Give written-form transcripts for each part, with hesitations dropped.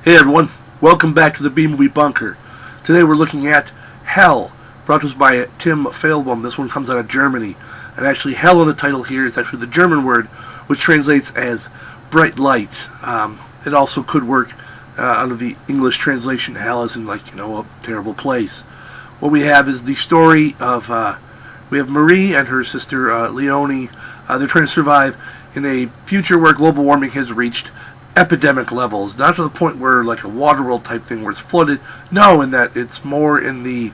Hey everyone, welcome back to the B-Movie Bunker. Today we're looking at Hell, brought to us by Tim Fehlbaum. This one comes out of Germany. And actually, Hell in the title here is actually the German word, which translates as bright light. It also could work under the English translation, Hell as in, like, a terrible place. What we have is the story of, we have Marie and her sister Leonie. They're trying to survive in a future where global warming has reached epidemic levels, not to the point where like a water world type thing where it's flooded. No, in that it's more in the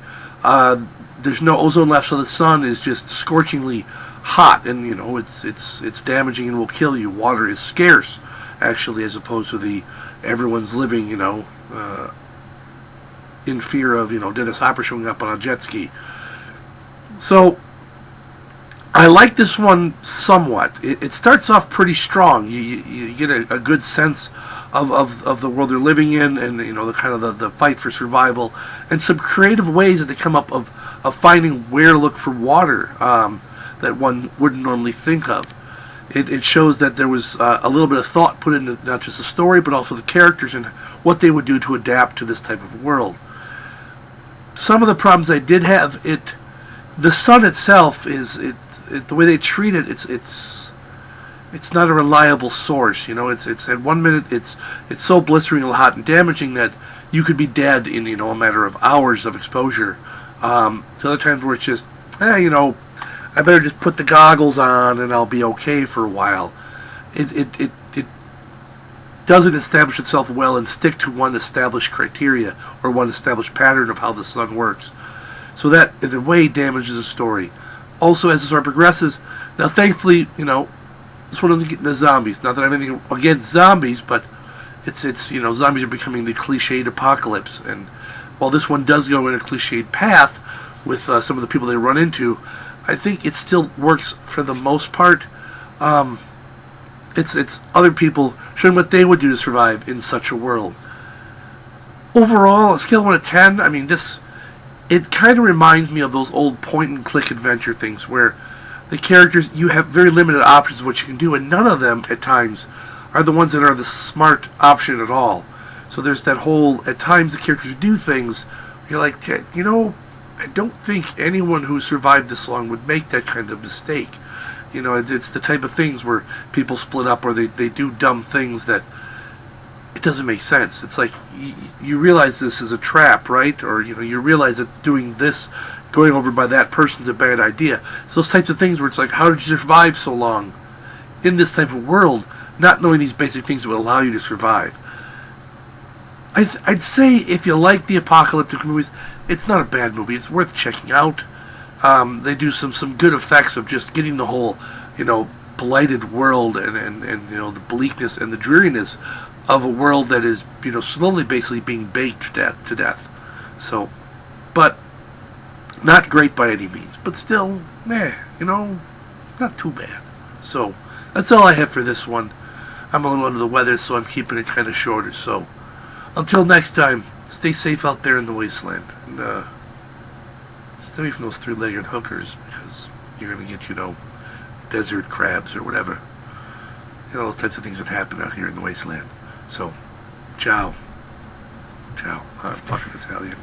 there's no ozone left, so the sun is just scorchingly hot, and it's damaging and will kill you. Water is scarce, actually, as opposed to the everyone's living in fear of Dennis Hopper showing up on a jet ski. So I like this one somewhat. It starts off pretty strong. You get a good sense of the world they're living in, and the kind of the fight for survival, and some creative ways that they come up of finding where to look for water that one wouldn't normally think of. It shows that there was a little bit of thought put into not just the story, but also the characters and what they would do to adapt to this type of world. Some of the problems I did have, the sun itself the way they treat it, it's not a reliable source. It's at 1 minute it's so blisteringly hot and damaging that you could be dead in a matter of hours of exposure. To other times where it's just I better just put the goggles on and I'll be okay for a while. It doesn't establish itself well and stick to one established criteria or one established pattern of how the sun works. So that in a way damages the story. Also, as the story progresses, now thankfully, this one doesn't get into zombies. Not that I have anything against zombies, but it's zombies are becoming the cliched apocalypse. And while this one does go in a cliched path with some of the people they run into, I think it still works for the most part. It's other people showing what they would do to survive in such a world. Overall, a scale of 1 to 10, I mean, it kind of reminds me of those old point-and-click adventure things where the characters, you have very limited options of what you can do, and none of them, at times, are the ones that are the smart option at all. So there's that whole, at times the characters do things, you're like, I don't think anyone who survived this long would make that kind of mistake. It's the type of things where people split up or they do dumb things that it doesn't make sense. It's like you realize this is a trap, right? Or you realize that doing this, going over by that person's a bad idea. It's those types of things where it's like, how did you survive so long in this type of world, not knowing these basic things that would allow you to survive? I'd say if you like the apocalyptic movies, it's not a bad movie. It's worth checking out. They do some good effects of just getting the whole blighted world and the bleakness and the dreariness of a world that is slowly basically being baked to death. So, but not great by any means, but still, not too bad. So that's all I have for this one. I'm a little under the weather, so I'm keeping it kind of shorter. So until next time, stay safe out there in the wasteland, and stay away from those three-legged hookers, because you're gonna get desert crabs or whatever. Those types of things that happen out here in the wasteland. So, ciao. Ciao. I'm fucking Italian.